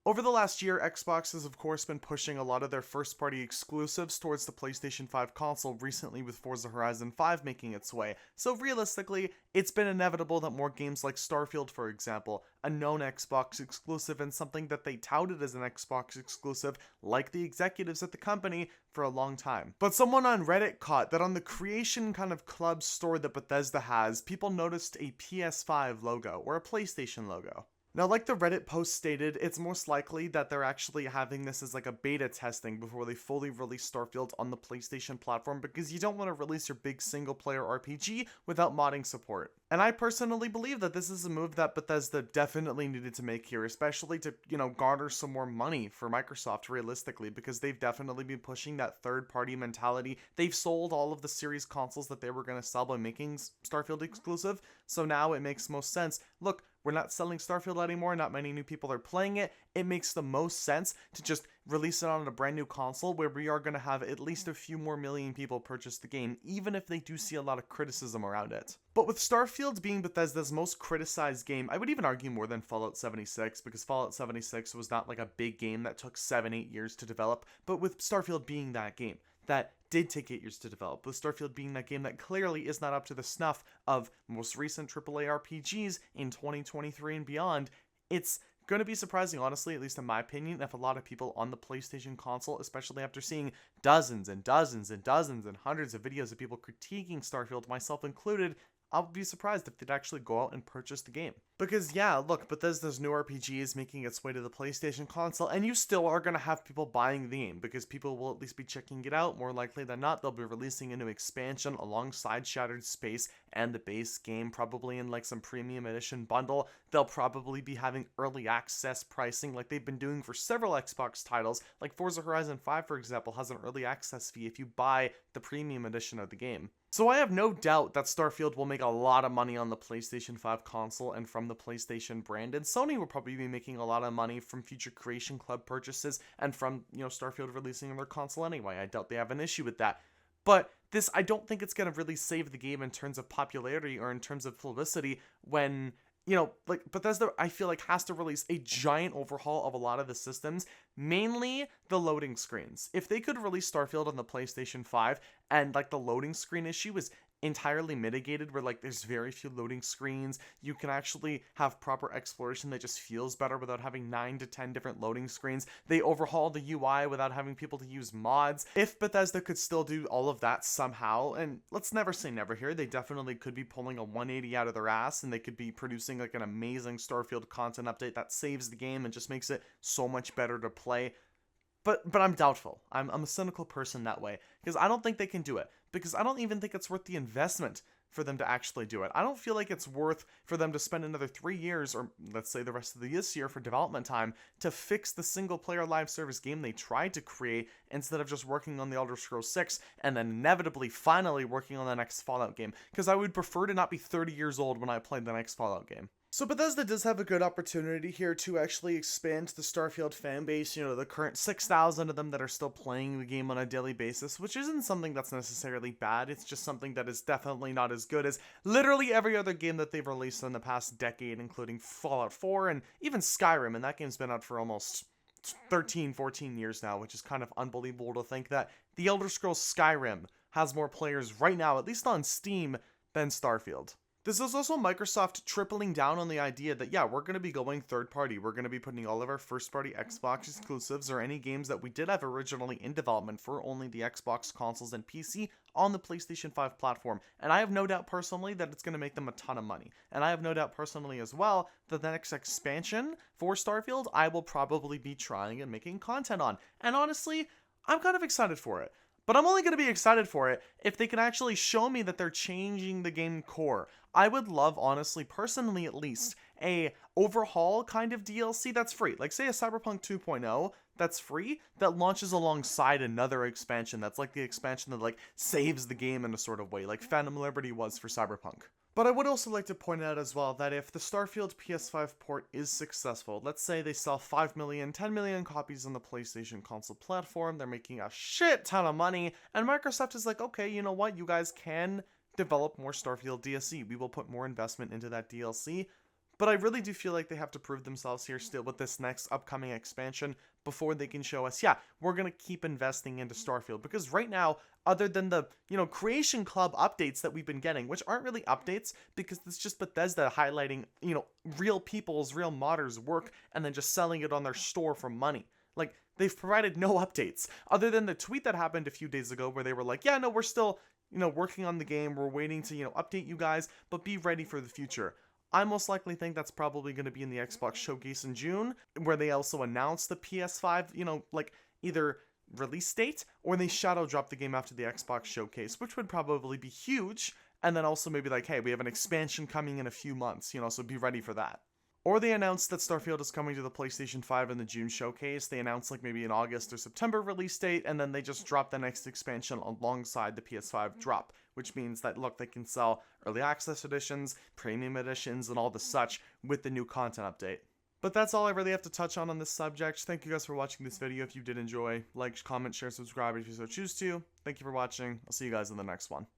Over the last year, Xbox has of course been pushing a lot of their first-party exclusives towards the PlayStation 5 console, recently with Forza Horizon 5 making its way. So realistically, it's been inevitable that more games like Starfield, for example, a known Xbox exclusive and something that they touted as an Xbox exclusive, like the executives at the company, for a long time. But someone on Reddit caught that on the creation kind of club store that Bethesda has, people noticed a PS5 logo, or a PlayStation logo. Now, like the Reddit post stated, it's most likely that they're actually having this as like a beta testing before they fully release Starfield on the PlayStation platform, because you don't want to release your big single-player RPG without modding support. And I personally believe that this is a move that Bethesda definitely needed to make here, especially to, garner some more money for Microsoft realistically, because they've definitely been pushing that third-party mentality. They've sold all of the series consoles that they were going to sell by making Starfield exclusive, so now it makes most sense. Look, we're not selling Starfield anymore, not many new people are playing it. It makes the most sense to just release it on a brand new console where we are going to have at least a few more million people purchase the game, even if they do see a lot of criticism around it. But with Starfield being Bethesda's most criticized game, I would even argue more than Fallout 76, because Fallout 76 was not like a big game that took 7-8 years to develop, but with Starfield being that game that did take 8 years to develop, with Starfield being that game that clearly is not up to the snuff of most recent AAA RPGs in 2023 and beyond, it's going to be surprising, honestly, at least in my opinion, if a lot of people on the PlayStation console, especially after seeing dozens and dozens and dozens and hundreds of videos of people critiquing Starfield, myself included, I would be surprised if they'd actually go out and purchase the game. Because yeah, look, Bethesda's new RPG is making its way to the PlayStation console, and you still are going to have people buying the game, because people will at least be checking it out. More likely than not, they'll be releasing a new expansion alongside Shattered Space and the base game, probably in like some premium edition bundle. They'll probably be having early access pricing like they've been doing for several Xbox titles, like Forza Horizon 5, for example, has an early access fee if you buy the premium edition of the game. So I have no doubt that Starfield will make a lot of money on the PlayStation 5 console and from the PlayStation brand, and Sony will probably be making a lot of money from future Creation Club purchases and from, Starfield releasing on their console anyway. I doubt they have an issue with that. But this, I don't think it's going to really save the game in terms of popularity or in terms of publicity when, like Bethesda, I feel like has to release a giant overhaul of a lot of the systems, mainly the loading screens. If they could release Starfield on the PlayStation 5 and like the loading screen issue is entirely mitigated, where like there's very few loading screens, you can actually have proper exploration that just feels better without having 9 to 10 different loading screens. They overhaul the UI without having people to use mods. If Bethesda could still do all of that somehow, and let's never say never here, they definitely could be pulling a 180 out of their ass, and they could be producing like an amazing Starfield content update that saves the game and just makes it so much better to play. But I'm doubtful. I'm a cynical person that way, because I don't think they can do it, because I don't even think it's worth the investment for them to actually do it. I don't feel like it's worth for them to spend another 3 years, or let's say the rest of this year for development time, to fix the single player live service game they tried to create, instead of just working on the Elder Scrolls 6 and then inevitably finally working on the next Fallout game, because I would prefer to not be 30 years old when I play the next Fallout game. So Bethesda does have a good opportunity here to actually expand the Starfield fanbase, the current 6,000 of them that are still playing the game on a daily basis, which isn't something that's necessarily bad. It's just something that is definitely not as good as literally every other game that they've released in the past decade, including Fallout 4 and even Skyrim, and that game's been out for almost 13, 14 years now, which is kind of unbelievable to think that the Elder Scrolls Skyrim has more players right now, at least on Steam, than Starfield. This is also Microsoft tripling down on the idea that, yeah, we're going to be going third party. We're going to be putting all of our first party Xbox exclusives or any games that we did have originally in development for only the Xbox consoles and PC on the PlayStation 5 platform. And I have no doubt personally that it's going to make them a ton of money. And I have no doubt personally as well that the next expansion for Starfield I will probably be trying and making content on. And honestly, I'm kind of excited for it. But I'm only going to be excited for it if they can actually show me that they're changing the game core. I would love, honestly, personally at least, a overhaul kind of DLC that's free. Like, say a Cyberpunk 2.0 that's free, that launches alongside another expansion that's like the expansion that like saves the game in a sort of way, like Phantom Liberty was for Cyberpunk. But I would also like to point out as well that if the Starfield PS5 port is successful, let's say they sell 5 million, 10 million copies on the PlayStation console platform, they're making a shit ton of money, and Microsoft is like, okay, you know what, you guys can develop more Starfield DLC. We will put more investment into that DLC. But I really do feel like they have to prove themselves here still with this next upcoming expansion before they can show us, yeah, we're going to keep investing into Starfield. Because right now, other than the, Creation Club updates that we've been getting, which aren't really updates because it's just Bethesda highlighting, real people's, real modders' work and then just selling it on their store for money. Like, they've provided no updates other than the tweet that happened a few days ago where they were like, yeah, no, we're still, working on the game. We're waiting to, update you guys, but be ready for the future. I most likely think that's probably going to be in the Xbox showcase in June, where they also announce the PS5, either release date or they shadow drop the game after the Xbox showcase, which would probably be huge. And then also maybe like, hey, we have an expansion coming in a few months, so be ready for that. Or they announced that Starfield is coming to the PlayStation 5 in the June showcase. They announced like maybe an August or September release date, and then they just drop the next expansion alongside the PS5 drop, which means that, look, they can sell early access editions, premium editions, and all the such with the new content update. But that's all I really have to touch on this subject. Thank you guys for watching this video. If you did enjoy, like, comment, share, subscribe if you so choose to. Thank you for watching. I'll see you guys in the next one.